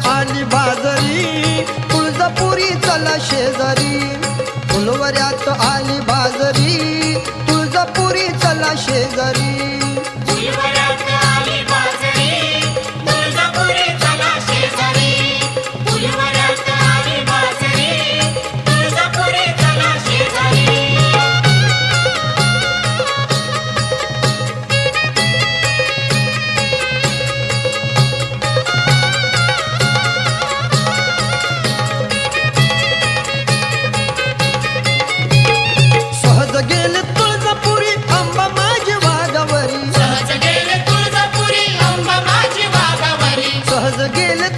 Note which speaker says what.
Speaker 1: आली बाजरी तुळजापुरी चला शेजारी फुलवऱ्यात आली बाजरी तुळजापुरी चला शेजारी
Speaker 2: फुलवऱ्यात आली बाजरी तुळजापुरी चला शेजारी फुलवऱ्यात आली बाजरी तुळजापुरी चला शेजारी
Speaker 1: सहज गेले तुळजापुरी अंबा माझी वाघावरी
Speaker 2: सहज गेले तुळजापुरी अंबा माझी वाघावरी
Speaker 1: सहज गेले